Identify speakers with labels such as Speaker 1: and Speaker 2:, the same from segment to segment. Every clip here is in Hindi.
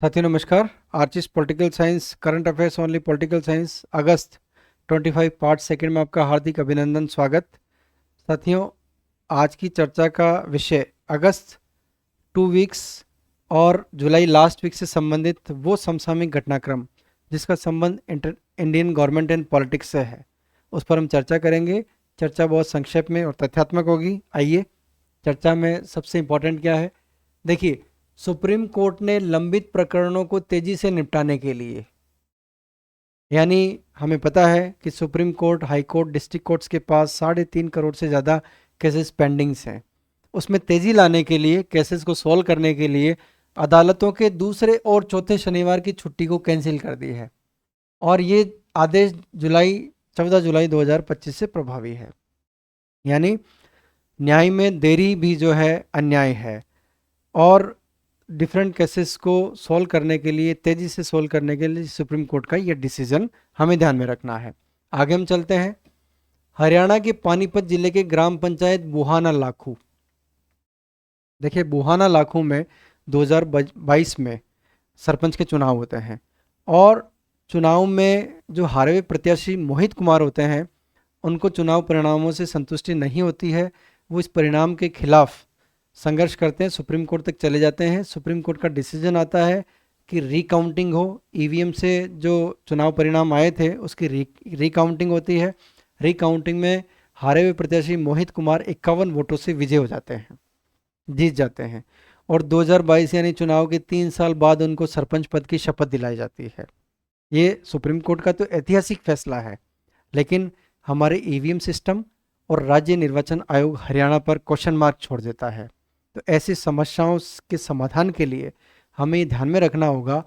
Speaker 1: साथियों नमस्कार। Archis political science current affairs only political science अगस्त 25 पार्ट सेकंड में आपका हार्दिक अभिनंदन स्वागत। साथियों आज की चर्चा का विषय अगस्त 2 वीक्स और जुलाई लास्ट वीक से संबंधित वो समसामयिक घटनाक्रम जिसका संबंध इंडियन गवर्नमेंट एंड पॉलिटिक्स से है, उस पर हम चर्चा करेंगे। चर्चा बहुत संक्षेप में और तथ्यात्मक होगी। आइए चर्चा में सबसे इम्पोर्टेंट क्या है, देखिए सुप्रीम कोर्ट ने लंबित प्रकरणों को तेजी से निपटाने के लिए, यानी हमें पता है कि supreme court, high court, district courts के पास 3.5 करोड़ से ज़्यादा केसेस पेंडिंग्स हैं। उसमें तेज़ी लाने के लिए, केसेस को सॉल्व करने के लिए अदालतों के दूसरे और चौथे शनिवार की छुट्टी को कैंसिल कर दी है और ये आदेश 14 जुलाई 2025 से प्रभावी है। यानी न्याय में देरी भी जो है अन्याय है और डिफरेंट केसेस को सॉल्व करने के लिए, तेज़ी से सॉल्व करने के लिए सुप्रीम कोर्ट का यह डिसीजन हमें ध्यान में रखना है। आगे हम चलते हैं। हरियाणा के पानीपत जिले के ग्राम पंचायत बुहाना लाखू, देखिए बुहाना लाखू में 2022 में सरपंच के चुनाव होते हैं और चुनाव में जो हारे हुए प्रत्याशी मोहित कुमार होते हैं उनको चुनाव परिणामों से संतुष्टि नहीं होती है। वो इस परिणाम के खिलाफ संघर्ष करते हैं, सुप्रीम कोर्ट तक चले जाते हैं। सुप्रीम कोर्ट का डिसीजन आता है कि रिकाउंटिंग हो, ईवीएम से जो चुनाव परिणाम आए थे उसकी रिकाउंटिंग होती है। रिकाउंटिंग में हारे हुए प्रत्याशी मोहित कुमार 51 वोटों से विजय हो जाते हैं, जीत जाते हैं और 2022 यानी चुनाव के 3 साल बाद उनको सरपंच पद की शपथ दिलाई जाती है। ये सुप्रीम कोर्ट का तो ऐतिहासिक फैसला है, लेकिन हमारे ईवीएम सिस्टम और राज्य निर्वाचन आयोग हरियाणा पर क्वेश्चन मार्क छोड़ देता है। तो ऐसी समस्याओं के समाधान के लिए हमें ध्यान में रखना होगा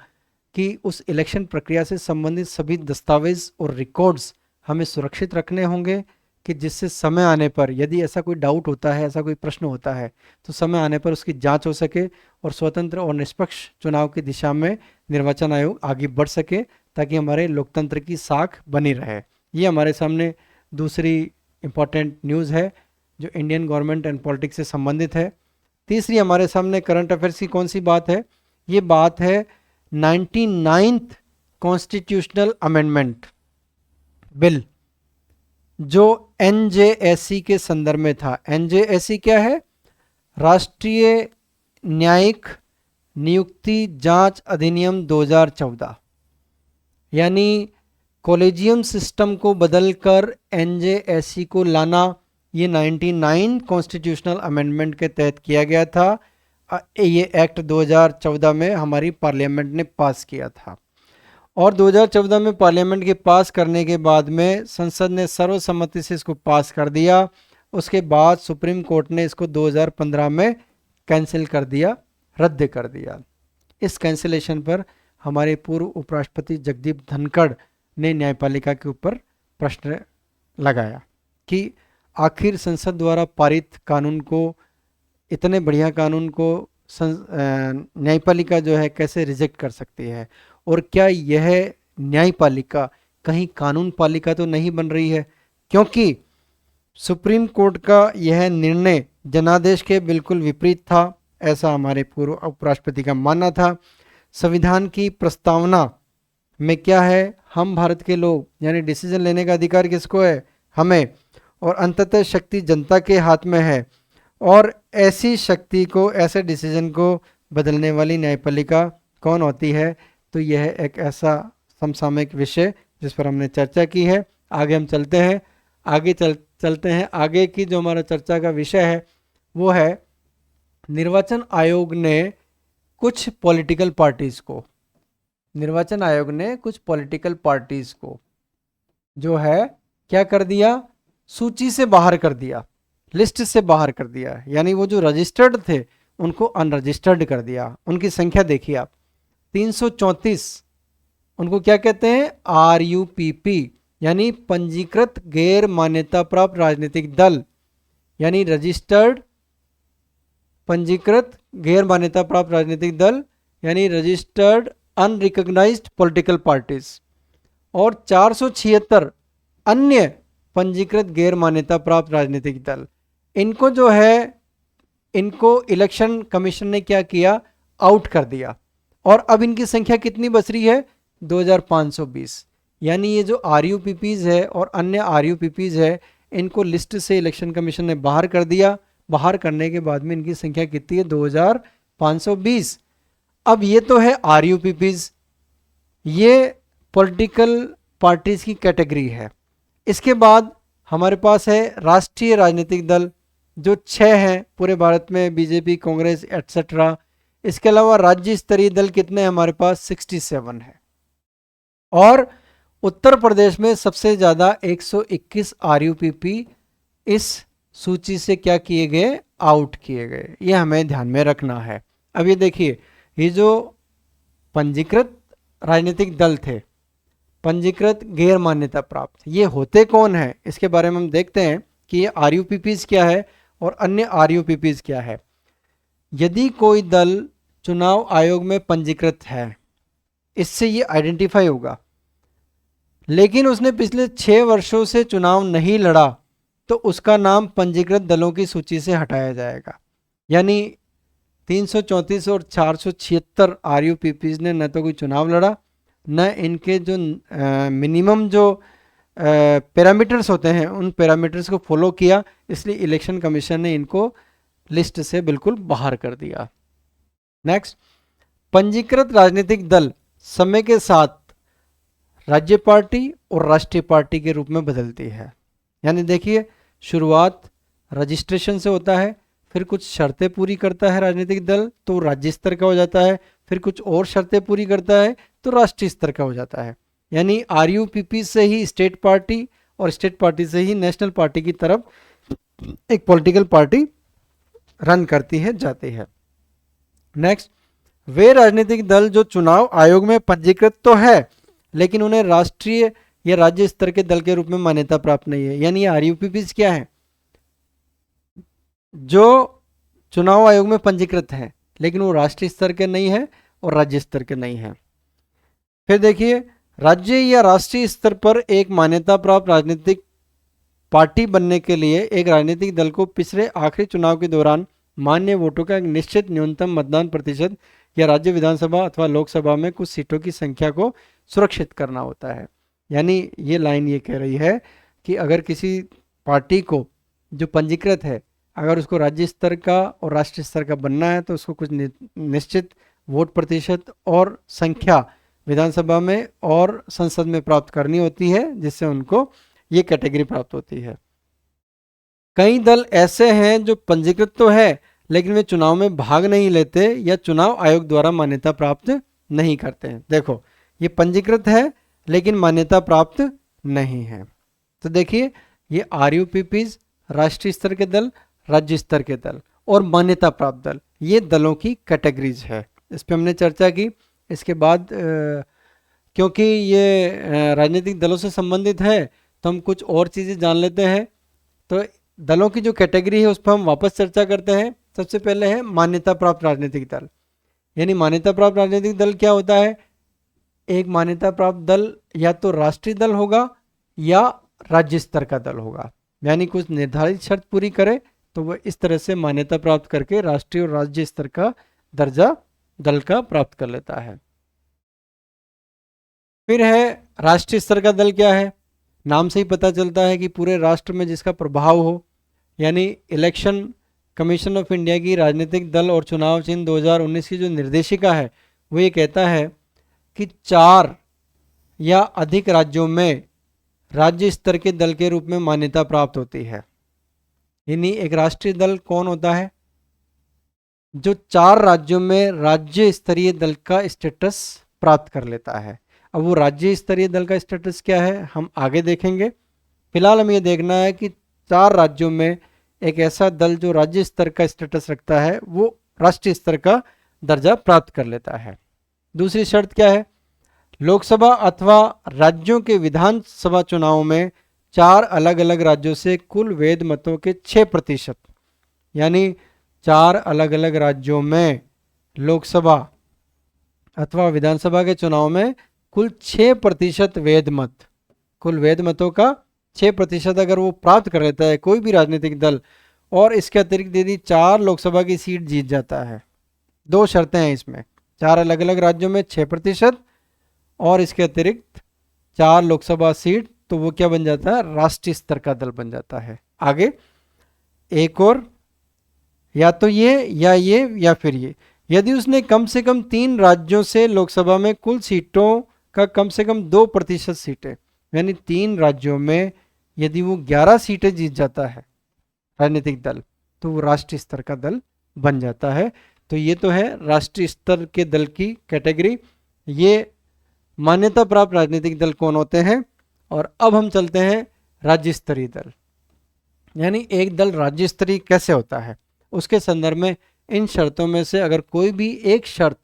Speaker 1: कि उस इलेक्शन प्रक्रिया से संबंधित सभी दस्तावेज और रिकॉर्ड्स हमें सुरक्षित रखने होंगे कि जिससे समय आने पर यदि ऐसा कोई डाउट होता है, ऐसा कोई प्रश्न होता है, तो समय आने पर उसकी जांच हो सके और स्वतंत्र और निष्पक्ष चुनाव की दिशा में निर्वाचन आयोग आगे बढ़ सके ताकि हमारे लोकतंत्र की साख बनी रहे। ये हमारे सामने दूसरी इम्पॉर्टेंट न्यूज़ है जो इंडियन गवर्नमेंट एंड पॉलिटिक्स से संबंधित है। तीसरी हमारे सामने करंट अफेयर्स की कौन सी बात है, ये बात है 99th कॉन्स्टिट्यूशनल अमेंडमेंट बिल जो एनजेएससी के संदर्भ में था। एनजेएससी क्या है? राष्ट्रीय न्यायिक नियुक्ति जांच अधिनियम 2014, यानी कॉलेजियम सिस्टम को बदलकर एनजेएससी को लाना, ये 99 कॉन्स्टिट्यूशनल अमेंडमेंट के तहत किया गया था। ये एक्ट 2014 में हमारी पार्लियामेंट ने पास किया था और 2014 में पार्लियामेंट के पास करने के बाद में संसद ने सर्वसम्मति से इसको पास कर दिया। उसके बाद सुप्रीम कोर्ट ने इसको 2015 में कैंसिल कर दिया, रद्द कर दिया। इस कैंसिलेशन पर हमारे पूर्व उपराष्ट्रपति जगदीप धनखड़ ने न्यायपालिका के ऊपर प्रश्न लगाया कि आखिर संसद द्वारा पारित कानून को, इतने बढ़िया कानून को न्यायपालिका जो है कैसे रिजेक्ट कर सकती है और क्या यह न्यायपालिका कहीं कानून पालिका तो नहीं बन रही है, क्योंकि सुप्रीम कोर्ट का यह निर्णय जनादेश के बिल्कुल विपरीत था, ऐसा हमारे पूर्व उपराष्ट्रपति का मानना था। संविधान की प्रस्तावना में क्या है, हम भारत के लोग, यानी डिसीजन लेने का अधिकार किसको है? हमें, और अंततः शक्ति जनता के हाथ में है और ऐसी शक्ति को, ऐसे डिसीजन को बदलने वाली न्यायपालिका कौन होती है? तो यह एक ऐसा समसामयिक विषय जिस पर हमने चर्चा की है। आगे हम चलते हैं, आगे चलते हैं। आगे की जो हमारा चर्चा का विषय है वो है निर्वाचन आयोग ने कुछ पॉलिटिकल पार्टीज को, निर्वाचन आयोग ने कुछ पॉलिटिकल पार्टीज को जो है क्या कर दिया? सूची से बाहर कर दिया, लिस्ट से बाहर कर दिया, यानी वो जो रजिस्टर्ड थे उनको अनरजिस्टर्ड कर दिया। उनकी संख्या देखिए आप, 334। उनको क्या कहते हैं? RUPP, यानी पंजीकृत गैर मान्यता प्राप्त राजनीतिक दल, यानी रजिस्टर्ड पंजीकृत गैर मान्यता प्राप्त राजनीतिक दल, यानी रजिस्टर्ड अनरिकॉग्नाइज्ड पॉलिटिकल पार्टीज, और 476 अन्य पंजीकृत गैर मान्यता प्राप्त राजनीतिक दल। इनको जो है, इनको इलेक्शन कमीशन ने क्या किया? आउट कर दिया और अब इनकी संख्या कितनी बच रही है? 2520। यानी ये जो RUPPs है और अन्य RUPPs है, इनको लिस्ट से इलेक्शन कमीशन ने बाहर कर दिया। बाहर करने के बाद में इनकी संख्या कितनी है? 2520। अब ये तो है RUPPs, ये पॉलिटिकल पार्टीज की कैटेगरी है। इसके बाद हमारे पास है राष्ट्रीय राजनीतिक दल, जो 6 हैं पूरे भारत में, बीजेपी, कांग्रेस एटसेट्रा। इसके अलावा राज्य स्तरीय दल कितने हैं हमारे पास? 67 है। और उत्तर प्रदेश में सबसे ज़्यादा 121 RUPP इस सूची से क्या किए गए? आउट किए गए। ये हमें ध्यान में रखना है। अब ये देखिए, ये जो पंजीकृत राजनीतिक दल थे, पंजीकृत गैर मान्यता प्राप्त, ये होते कौन है? इसके बारे में हम देखते हैं कि ये RUPPs क्या है और अन्य RUPPs क्या है। यदि कोई दल चुनाव आयोग में पंजीकृत है, इससे ये आइडेंटिफाई होगा, लेकिन उसने पिछले 6 वर्षों से चुनाव नहीं लड़ा, तो उसका नाम पंजीकृत दलों की सूची से हटाया जाएगा। यानी 334 और 476 RUPPs ने न तो कोई चुनाव लड़ा, न इनके जो मिनिमम जो पैरामीटर्स होते हैं उन पैरामीटर्स को फॉलो किया, इसलिए इलेक्शन कमीशन ने इनको लिस्ट से बिल्कुल बाहर कर दिया। नेक्स्ट, पंजीकृत राजनीतिक दल समय के साथ राज्य पार्टी और राष्ट्रीय पार्टी के रूप में बदलती है। यानी देखिए, शुरुआत रजिस्ट्रेशन से होता है, फिर कुछ शर्तें पूरी करता है राजनीतिक दल तो राज्य स्तर का हो जाता है, फिर कुछ और शर्तें पूरी करता है तो राष्ट्रीय स्तर का हो जाता है। यानी RUPP से ही स्टेट पार्टी और स्टेट पार्टी से ही नेशनल पार्टी की तरफ एक पॉलिटिकल पार्टी रन करती है, जाती है। नेक्स्ट, वे राजनीतिक दल जो चुनाव आयोग में पंजीकृत तो है, लेकिन उन्हें राष्ट्रीय या राज्य स्तर के दल के रूप में मान्यता प्राप्त नहीं है। यानी RUPPs क्या है? जो चुनाव आयोग में पंजीकृत है, लेकिन वो राष्ट्रीय स्तर के नहीं है और राज्य स्तर के नहीं है। फिर देखिए, राज्य या राष्ट्रीय स्तर पर एक मान्यता प्राप्त राजनीतिक पार्टी बनने के लिए एक राजनीतिक दल को पिछले आखिरी चुनाव के दौरान मान्य वोटों का एक निश्चित न्यूनतम मतदान प्रतिशत या राज्य विधानसभा अथवा लोकसभा में कुछ सीटों की संख्या को सुरक्षित करना होता है। यानी ये लाइन ये कह रही है कि अगर किसी पार्टी को जो पंजीकृत है, अगर उसको राज्य स्तर का और राष्ट्रीय स्तर का बनना है, तो उसको कुछ निश्चित वोट प्रतिशत और संख्या विधानसभा में और संसद में प्राप्त करनी होती है, जिससे उनको ये कैटेगरी प्राप्त होती है। कई दल ऐसे हैं जो पंजीकृत तो है, लेकिन वे चुनाव में भाग नहीं लेते या चुनाव आयोग द्वारा मान्यता प्राप्त नहीं करते हैं। देखो, ये पंजीकृत है लेकिन मान्यता प्राप्त नहीं है। तो देखिए, ये RUPPs राष्ट्रीय स्तर के दल, राज्य स्तर के दल और मान्यता प्राप्त दल, ये दलों की कैटेगरीज है। इस पर हमने चर्चा की। इसके बाद क्योंकि ये राजनीतिक दलों से संबंधित है, तो हम कुछ और चीज़ें जान लेते हैं। तो दलों की जो कैटेगरी है उस पर हम वापस चर्चा करते हैं। सबसे पहले है मान्यता प्राप्त राजनीतिक दल। यानी मान्यता प्राप्त राजनीतिक दल क्या होता है? एक मान्यता प्राप्त दल या तो राष्ट्रीय दल होगा या राज्य स्तर का दल होगा। यानी कुछ निर्धारित शर्त पूरी करे तो वह इस तरह से मान्यता प्राप्त करके राष्ट्रीय और राज्य स्तर का दर्जा दल का प्राप्त कर लेता है। फिर है राष्ट्रीय स्तर का दल। क्या है? नाम से ही पता चलता है कि पूरे राष्ट्र में जिसका प्रभाव हो। यानी इलेक्शन कमीशन ऑफ इंडिया की राजनीतिक दल और चुनाव चिन्ह 2019 की जो निर्देशिका है वो ये कहता है कि 4 या अधिक राज्यों में राज्य स्तर के दल के रूप में मान्यता प्राप्त होती है। यानी एक राष्ट्रीय दल कौन होता है? जो 4 राज्यों में राज्य स्तरीय दल का स्टेटस प्राप्त कर लेता है। अब वो राज्य स्तरीय दल का स्टेटस क्या है हम आगे देखेंगे। फिलहाल हमें ये देखना है कि 4 राज्यों में एक ऐसा दल जो राज्य स्तर का स्टेटस रखता है वो राष्ट्रीय स्तर का दर्जा प्राप्त कर लेता है। दूसरी शर्त क्या है? लोकसभा अथवा राज्यों के विधानसभा चुनाव में 4 अलग अलग राज्यों से कुल वैध मतों के 6%, यानी 4 अलग अलग राज्यों में लोकसभा अथवा विधानसभा के चुनाव में कुल 6% वैध मत, कुल वैध मतों का 6% अगर वो प्राप्त कर लेता है कोई भी राजनीतिक दल, और इसके अतिरिक्त यदि 4 लोकसभा की सीट जीत जाता है। 2 शर्तें हैं इसमें। 4 अलग अलग राज्यों में 6% और इसके अतिरिक्त 4 लोकसभा सीट, तो वो क्या बन जाता है, राष्ट्रीय स्तर का दल बन जाता है। आगे एक और, या तो ये या फिर ये, यदि उसने कम से कम 3 राज्यों से लोकसभा में कुल सीटों का कम से कम 2% सीटें, यानी 3 राज्यों में यदि वो 11 सीटें जीत जाता है राजनीतिक दल, तो वो राष्ट्रीय स्तर का दल बन जाता है। तो ये तो है राष्ट्रीय स्तर के दल की कैटेगरी। ये मान्यता प्राप्त राजनीतिक दल कौन होते हैं। और अब हम चलते हैं राज्य स्तरीय दल, यानी एक दल राज्य स्तरीय कैसे होता है, उसके संदर्भ में इन शर्तों में से अगर कोई भी एक शर्त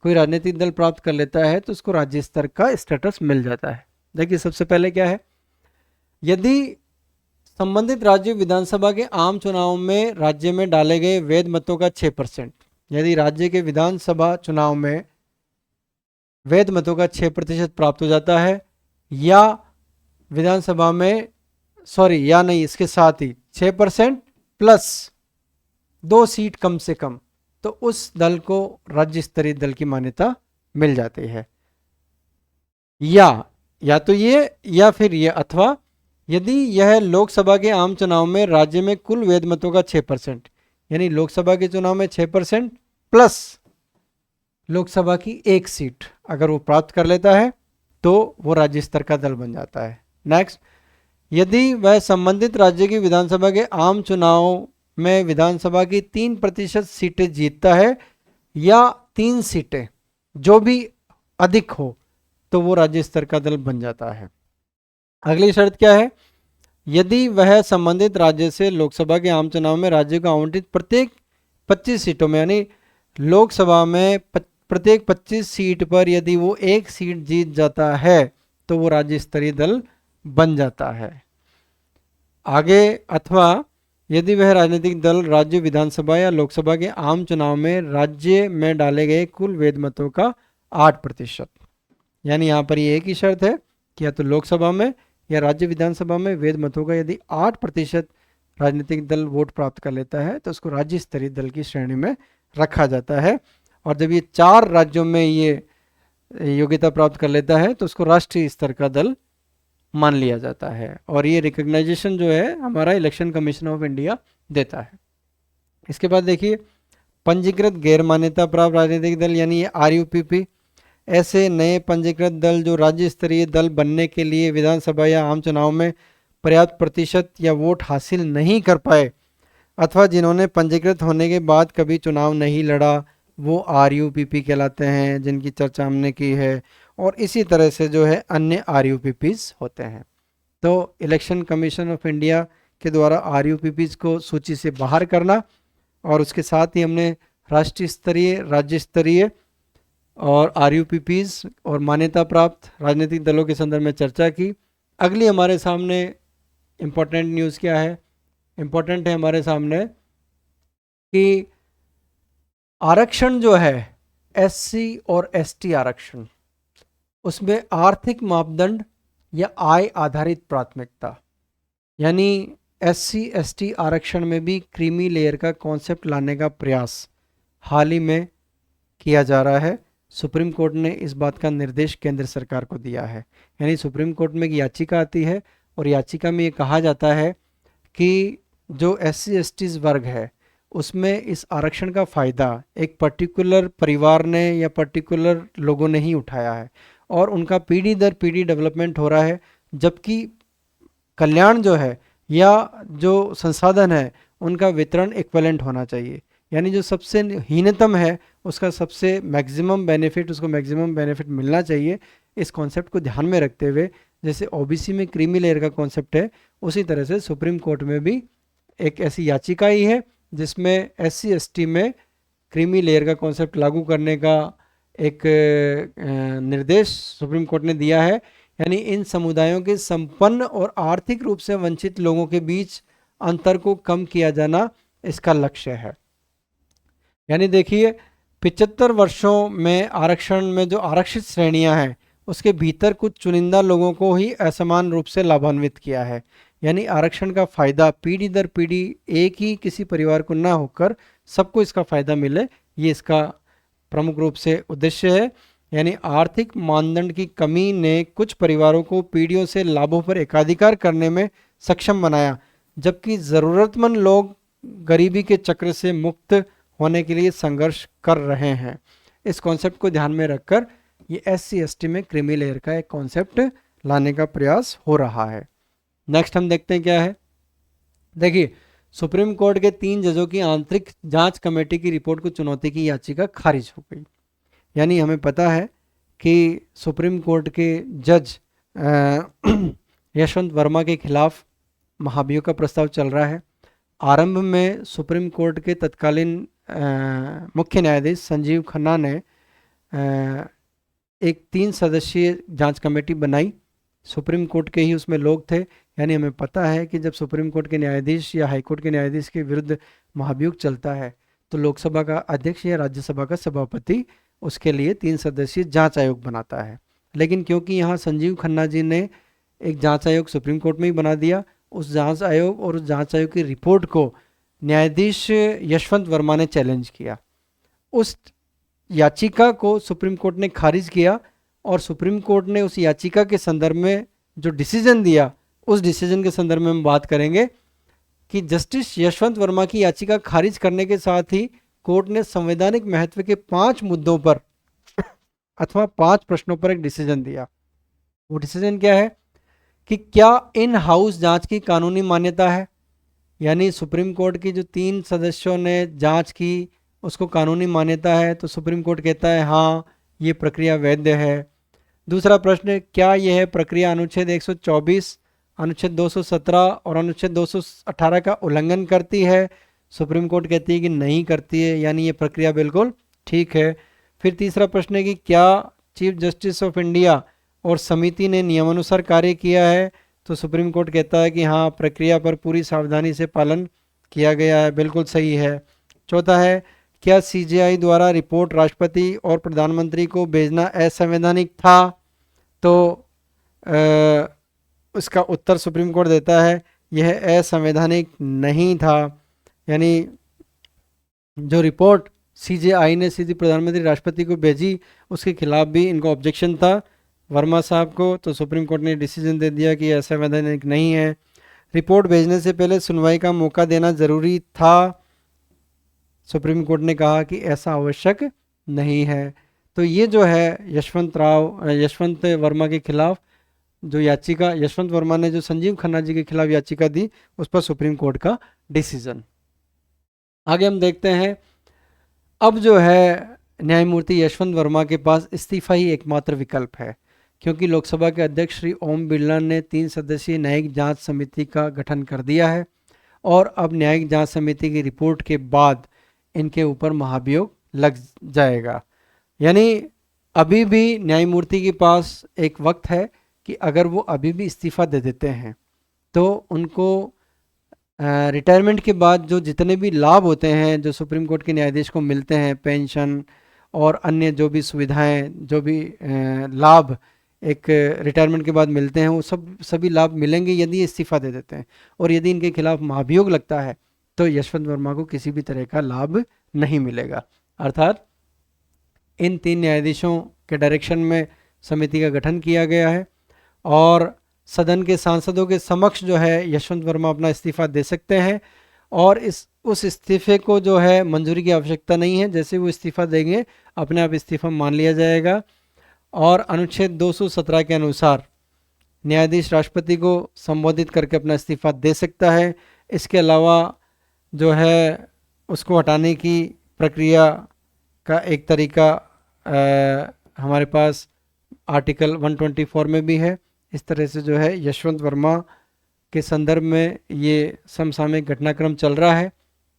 Speaker 1: कोई राजनीतिक दल प्राप्त कर लेता है तो उसको राज्य स्तर का स्टेटस मिल जाता है। देखिए सबसे पहले क्या है, यदि संबंधित राज्य विधानसभा के आम चुनाव में राज्य में डाले गए वैध मतों का 6%, यदि राज्य के विधानसभा चुनाव में वैध मतों का 6% प्राप्त हो जाता है, या विधानसभा में या नहीं, इसके साथ ही 6% प्लस 2 सीट कम से कम, तो उस दल को राज्य स्तरीय दल की मान्यता मिल जाती है। या तो ये या फिर ये, अथवा यदि यह लोकसभा के आम चुनाव में राज्य में कुल वैध मतों का 6%, यानी लोकसभा के चुनाव में 6% प्लस लोकसभा की 1 सीट अगर वो प्राप्त कर लेता है तो वो राज्य स्तर का दल बन जाता है। नेक्स्ट, यदि वह संबंधित राज्य की विधानसभा के आम चुनाव में विधानसभा की 3% सीटें जीतता है या 3 सीटें जो भी अधिक हो, तो वो राज्य स्तर का दल बन जाता है। अगली शर्त क्या है, यदि वह संबंधित राज्य से लोकसभा के आम चुनाव में राज्य को आवंटित प्रत्येक 25 सीटों में, यानी लोकसभा में प्रत्येक 25 सीट पर यदि वो 1 सीट जीत जाता है तो वो राज्य स्तरीय दल बन जाता है। आगे, अथवा यदि वह राजनीतिक दल राज्य विधानसभा या लोकसभा के आम चुनाव में राज्य में डाले गए कुल वैध मतों का 8%, यानी यहाँ पर ये एक ही शर्त है कि या तो लोकसभा में या राज्य विधानसभा में वैध मतों का यदि 8% राजनीतिक दल वोट प्राप्त कर लेता है तो उसको राज्य स्तरीय दल की श्रेणी में रखा जाता है। और जब ये 4 राज्यों में ये योग्यता प्राप्त कर लेता है तो उसको राष्ट्रीय स्तर का दल मान लिया जाता है। और ये रिकग्नाइजेशन जो है हमारा इलेक्शन कमीशन ऑफ इंडिया देता है। इसके बाद देखिए, पंजीकृत गैर मान्यता प्राप्त राजनीतिक दल, यानी ये RUPP, ऐसे नए पंजीकृत दल जो राज्य स्तरीय दल बनने के लिए विधानसभा या आम चुनाव में पर्याप्त प्रतिशत या वोट हासिल नहीं कर पाए, अथवा जिन्होंने पंजीकृत होने के बाद कभी चुनाव नहीं लड़ा, वो RUPP कहलाते हैं, जिनकी चर्चा हमने की है। और इसी तरह से जो है अन्य RUPPs होते हैं। तो इलेक्शन कमीशन ऑफ इंडिया के द्वारा RUPPs को सूची से बाहर करना, और उसके साथ ही हमने राष्ट्रीय स्तरीय, राज्य स्तरीय और RUPPs और मान्यता प्राप्त राजनीतिक दलों के संदर्भ में चर्चा की। अगली हमारे सामने इम्पोर्टेंट न्यूज़ क्या है, इम्पोर्टेंट है हमारे सामने कि आरक्षण जो है SC और ST आरक्षण, उसमें आर्थिक मापदंड या आय आधारित प्राथमिकता, यानी SC ST आरक्षण में भी क्रीमी लेयर का कॉन्सेप्ट लाने का प्रयास हाल ही में किया जा रहा है। सुप्रीम कोर्ट ने इस बात का निर्देश केंद्र सरकार को दिया है। यानी सुप्रीम कोर्ट में एक याचिका आती है और याचिका में ये कहा जाता है कि जो SC ST वर्ग है उसमें इस आरक्षण का फ़ायदा एक पर्टिकुलर परिवार ने या पर्टिकुलर लोगों ने ही उठाया है और उनका पीढ़ी दर पीढ़ी डेवलपमेंट हो रहा है, जबकि कल्याण जो है या जो संसाधन है उनका वितरण इक्विवेलेंट होना चाहिए। यानी जो सबसे हीनतम है उसका सबसे मैक्सिमम बेनिफिट, उसको मैक्सिमम बेनिफिट मिलना चाहिए। इस कॉन्सेप्ट को ध्यान में रखते हुए जैसे OBC में क्रीमी लेयर का कॉन्सेप्ट है, उसी तरह से सुप्रीम कोर्ट में भी एक ऐसी याचिका ही है जिसमें SC ST में क्रीमी लेयर का कॉन्सेप्ट लागू करने का एक निर्देश सुप्रीम कोर्ट ने दिया है। यानी इन समुदायों के संपन्न और आर्थिक रूप से वंचित लोगों के बीच अंतर को कम किया जाना इसका लक्ष्य है। यानी देखिए 75 वर्षों में आरक्षण में जो आरक्षित श्रेणियां हैं उसके भीतर कुछ चुनिंदा लोगों को ही असमान रूप से लाभान्वित किया है। यानी आरक्षण का फ़ायदा पीढ़ी दर पीढ़ी एक ही किसी परिवार को ना होकर सबको इसका फ़ायदा मिले, ये इसका प्रमुख रूप से उद्देश्य है, यानी आर्थिक मानदंड की कमी ने कुछ परिवारों को पीढ़ियों से लाभों पर एकाधिकार करने में सक्षम बनाया, जबकि ज़रूरतमंद लोग गरीबी के चक्र से मुक्त होने के लिए संघर्ष कर रहे हैं। इस कॉन्सेप्ट को ध्यान में रखकर ये SC/ST में क्रीमी लेयर का एक कॉन्सेप्ट लाने का प्रयास हो रहा है। नेक्स्ट हम देखते हैं क्या है। देखिए, सुप्रीम कोर्ट के 3 जजों की आंतरिक जांच कमेटी की रिपोर्ट को चुनौती की याचिका खारिज हो गई। यानी हमें पता है कि सुप्रीम कोर्ट के जज यशवंत वर्मा के खिलाफ महाभियोग का प्रस्ताव चल रहा है। आरंभ में सुप्रीम कोर्ट के तत्कालीन मुख्य न्यायाधीश संजीव खन्ना ने एक 3 सदस्यीय जांच कमेटी बनाई। सुप्रीम कोर्ट के ही उसमें लोग थे। यानी हमें पता है कि जब सुप्रीम कोर्ट के न्यायाधीश या हाई कोर्ट के न्यायाधीश के विरुद्ध महाभियोग चलता है तो लोकसभा का अध्यक्ष या राज्यसभा का सभापति उसके लिए 3 सदस्यीय जांच आयोग बनाता है। लेकिन क्योंकि यहाँ संजीव खन्ना जी ने एक जांच आयोग सुप्रीम कोर्ट में ही बना दिया, उस जांच आयोग और उस जांच आयोग की रिपोर्ट को न्यायाधीश यशवंत वर्मा ने चैलेंज किया। उस याचिका को सुप्रीम कोर्ट ने खारिज किया और सुप्रीम कोर्ट ने उस याचिका के संदर्भ में जो डिसीजन दिया, उस डिसीजन के संदर्भ में हम बात करेंगे कि जस्टिस यशवंत वर्मा की याचिका खारिज करने के साथ ही कोर्ट ने संवैधानिक महत्व के 5 मुद्दों पर अथवा 5 प्रश्नों पर एक डिसीजन दिया। वो डिसीजन क्या है कि क्या इन हाउस जांच की कानूनी मान्यता है, यानी सुप्रीम कोर्ट की जो 3 सदस्यों ने जांच की उसको कानूनी मान्यता है, तो सुप्रीम कोर्ट कहता है हाँ ये प्रक्रिया वैध है। दूसरा प्रश्न, क्या यह प्रक्रिया अनुच्छेद 124, अनुच्छेद 217 और अनुच्छेद 218 का उल्लंघन करती है? सुप्रीम कोर्ट कहती है कि नहीं करती है, यानी ये प्रक्रिया बिल्कुल ठीक है। फिर तीसरा प्रश्न है कि क्या चीफ जस्टिस ऑफ इंडिया और समिति ने नियमानुसार कार्य किया है? तो सुप्रीम कोर्ट कहता है कि हाँ प्रक्रिया पर पूरी सावधानी से पालन किया गया है, बिल्कुल सही है। चौथा है, क्या CJI द्वारा रिपोर्ट राष्ट्रपति और प्रधानमंत्री को भेजना असंवैधानिक था? तो उसका उत्तर सुप्रीम कोर्ट देता है यह असंवैधानिक नहीं था। यानी जो रिपोर्ट CJI ने सीधी प्रधानमंत्री राष्ट्रपति को भेजी उसके खिलाफ भी इनको ऑब्जेक्शन था वर्मा साहब को, तो सुप्रीम कोर्ट ने डिसीजन दे दिया कि ऐसा संवैधानिक नहीं है। रिपोर्ट भेजने से पहले सुनवाई का मौका देना ज़रूरी था। सुप्रीम कोर्ट ने कहा कि ऐसा आवश्यक नहीं है। तो ये जो है यशवंत वर्मा के खिलाफ जो याचिका, यशवंत वर्मा ने जो संजीव खन्ना जी के खिलाफ याचिका दी, उस पर सुप्रीम कोर्ट का डिसीजन। आगे हम देखते हैं, अब जो है न्यायमूर्ति यशवंत वर्मा के पास इस्तीफा ही एकमात्र विकल्प है, क्योंकि लोकसभा के अध्यक्ष श्री ओम बिरला ने 3 सदस्यीय न्यायिक जांच समिति का गठन कर दिया है और अब न्यायिक जांच समिति की रिपोर्ट के बाद इनके ऊपर महाभियोग लग जाएगा। यानी अभी भी न्यायमूर्ति के पास एक वक्त है कि अगर वो अभी भी इस्तीफा दे देते हैं तो उनको रिटायरमेंट के बाद जो जितने भी लाभ होते हैं जो सुप्रीम कोर्ट के न्यायाधीश को मिलते हैं, पेंशन और अन्य जो भी सुविधाएं, जो भी लाभ एक रिटायरमेंट के बाद मिलते हैं, वो सभी लाभ मिलेंगे यदि ये इस्तीफा दे देते हैं। और यदि इनके खिलाफ महाभियोग लगता है तो यशवंत वर्मा को किसी भी तरह का लाभ नहीं मिलेगा। अर्थात इन 3 न्यायाधीशों के डायरेक्शन में समिति का गठन किया गया है और सदन के सांसदों के समक्ष जो है यशवंत वर्मा अपना इस्तीफा दे सकते हैं और उस इस्तीफे को जो है मंजूरी की आवश्यकता नहीं है। जैसे वो इस्तीफा देंगे अपने आप इस्तीफा मान लिया जाएगा और अनुच्छेद 217 के अनुसार न्यायाधीश राष्ट्रपति को संबोधित करके अपना इस्तीफा दे सकता है। इसके अलावा जो है उसको हटाने की प्रक्रिया का एक तरीका हमारे पास आर्टिकल 124 में भी है। इस तरह से जो है यशवंत वर्मा के संदर्भ में ये समसामयिक घटनाक्रम चल रहा है।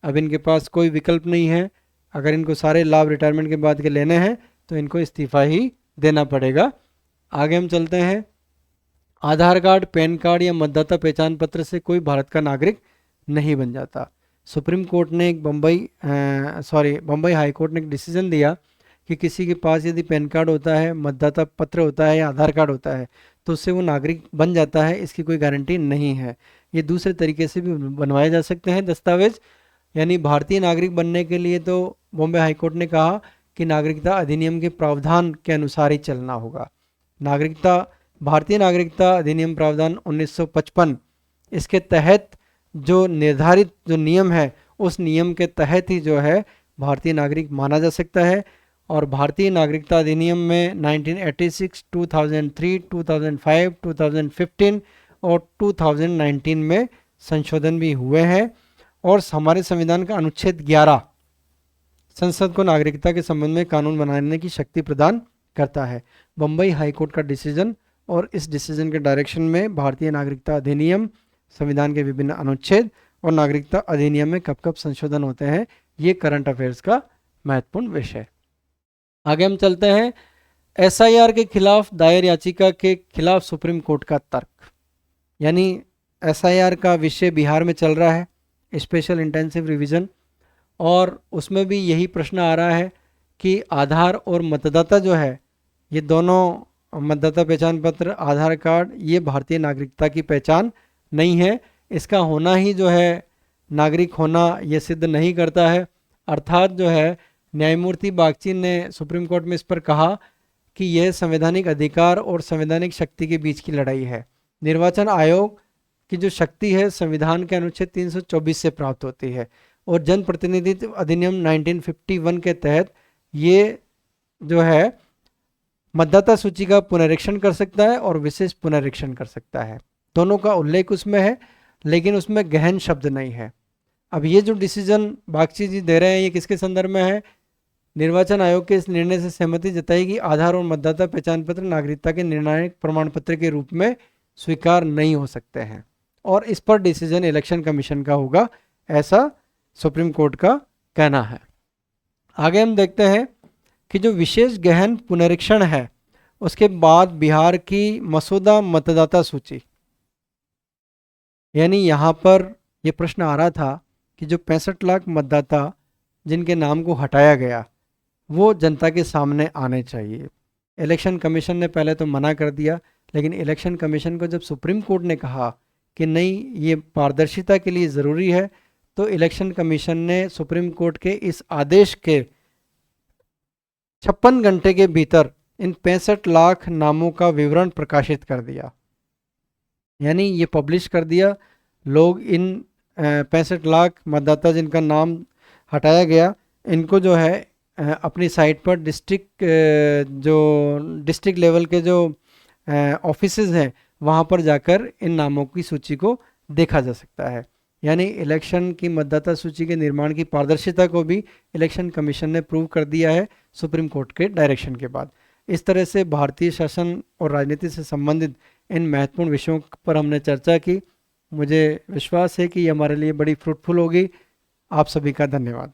Speaker 1: अब इनके पास कोई विकल्प नहीं है। अगर इनको सारे लाभ रिटायरमेंट के बाद के लेने हैं तो इनको इस्तीफा ही देना पड़ेगा। आगे हम चलते हैं। आधार कार्ड, पैन कार्ड या मतदाता पहचान पत्र से कोई भारत का नागरिक नहीं बन जाता। सुप्रीम कोर्ट ने एक बम्बई हाई कोर्ट ने एक डिसीजन दिया कि किसी के पास यदि पैन कार्ड होता है, मतदाता पत्र होता है या आधार कार्ड होता है तो उससे वो नागरिक बन जाता है, इसकी कोई गारंटी नहीं है। ये दूसरे तरीके से भी बनवाए जा सकते हैं दस्तावेज। यानी भारतीय नागरिक बनने के लिए तो बॉम्बे हाई कोर्ट ने कहा कि नागरिकता अधिनियम के प्रावधान के अनुसार ही चलना होगा। भारतीय नागरिकता अधिनियम प्रावधान 1955, इसके तहत जो निर्धारित जो नियम है उस नियम के तहत ही जो है भारतीय नागरिक माना जा सकता है। और भारतीय नागरिकता अधिनियम में 1986, 2003, 2005, 2015 और 2019 में संशोधन भी हुए हैं। और हमारे संविधान का अनुच्छेद 11 संसद को नागरिकता के संबंध में कानून बनाने की शक्ति प्रदान करता है। बम्बई हाईकोर्ट का डिसीजन और इस डिसीजन के डायरेक्शन में भारतीय नागरिकता अधिनियम, संविधान के विभिन्न अनुच्छेद और नागरिकता अधिनियम में कब कब संशोधन होते हैं, ये करंट अफेयर्स का महत्वपूर्ण विषय। आगे हम चलते हैं, एसआईआर के खिलाफ दायर याचिका के खिलाफ सुप्रीम कोर्ट का तर्क। यानी एसआईआर का विषय बिहार में चल रहा है, स्पेशल इंटेंसिव रिवीजन, और उसमें भी यही प्रश्न आ रहा है कि आधार और मतदाता जो है, ये दोनों मतदाता पहचान पत्र, आधार कार्ड, ये भारतीय नागरिकता की पहचान नहीं है। इसका होना ही जो है नागरिक होना ये सिद्ध नहीं करता है। अर्थात जो है न्यायमूर्ति बागची ने सुप्रीम कोर्ट में इस पर कहा कि यह संवैधानिक अधिकार और संवैधानिक शक्ति के बीच की लड़ाई है। निर्वाचन आयोग की जो शक्ति है संविधान के अनुच्छेद 324 से प्राप्त होती है और जन प्रतिनिधित्व अधिनियम 1951 के तहत ये जो है मतदाता सूची का पुनरीक्षण कर सकता है और विशेष पुनरीक्षण कर सकता है। दोनों का उल्लेख उसमें है, लेकिन उसमें गहन शब्द नहीं है। अब ये जो डिसीजन बागची जी दे रहे हैं, ये किसके संदर्भ में है? निर्वाचन आयोग के इस निर्णय से सहमति जताई कि आधार और मतदाता पहचान पत्र नागरिकता के निर्णायक प्रमाण पत्र के रूप में स्वीकार नहीं हो सकते हैं और इस पर डिसीजन इलेक्शन कमीशन का होगा, ऐसा सुप्रीम कोर्ट का कहना है। आगे हम देखते हैं कि जो विशेष गहन पुनरीक्षण है उसके बाद बिहार की मसौदा मतदाता सूची, यानी यहाँ पर ये प्रश्न आ रहा था कि जो 65 लाख मतदाता जिनके नाम को हटाया गया वो जनता के सामने आने चाहिए। इलेक्शन कमीशन ने पहले तो मना कर दिया, लेकिन इलेक्शन कमीशन को जब सुप्रीम कोर्ट ने कहा कि नहीं ये पारदर्शिता के लिए ज़रूरी है, तो इलेक्शन कमीशन ने सुप्रीम कोर्ट के इस आदेश के 56 घंटे के भीतर इन 65 लाख नामों का विवरण प्रकाशित कर दिया, यानी ये पब्लिश कर दिया। लोग इन 65 लाख मतदाता जिनका नाम हटाया गया, इनको जो है अपनी साइट पर डिस्ट्रिक्ट लेवल के जो ऑफिसेज हैं वहाँ पर जाकर इन नामों की सूची को देखा जा सकता है। यानी इलेक्शन की मतदाता सूची के निर्माण की पारदर्शिता को भी इलेक्शन कमीशन ने प्रूव कर दिया है सुप्रीम कोर्ट के डायरेक्शन के बाद। इस तरह से भारतीय शासन और राजनीति से संबंधित इन महत्वपूर्ण विषयों पर हमने चर्चा की। मुझे विश्वास है कि ये हमारे लिए बड़ी फ्रूटफुल होगी। आप सभी का धन्यवाद।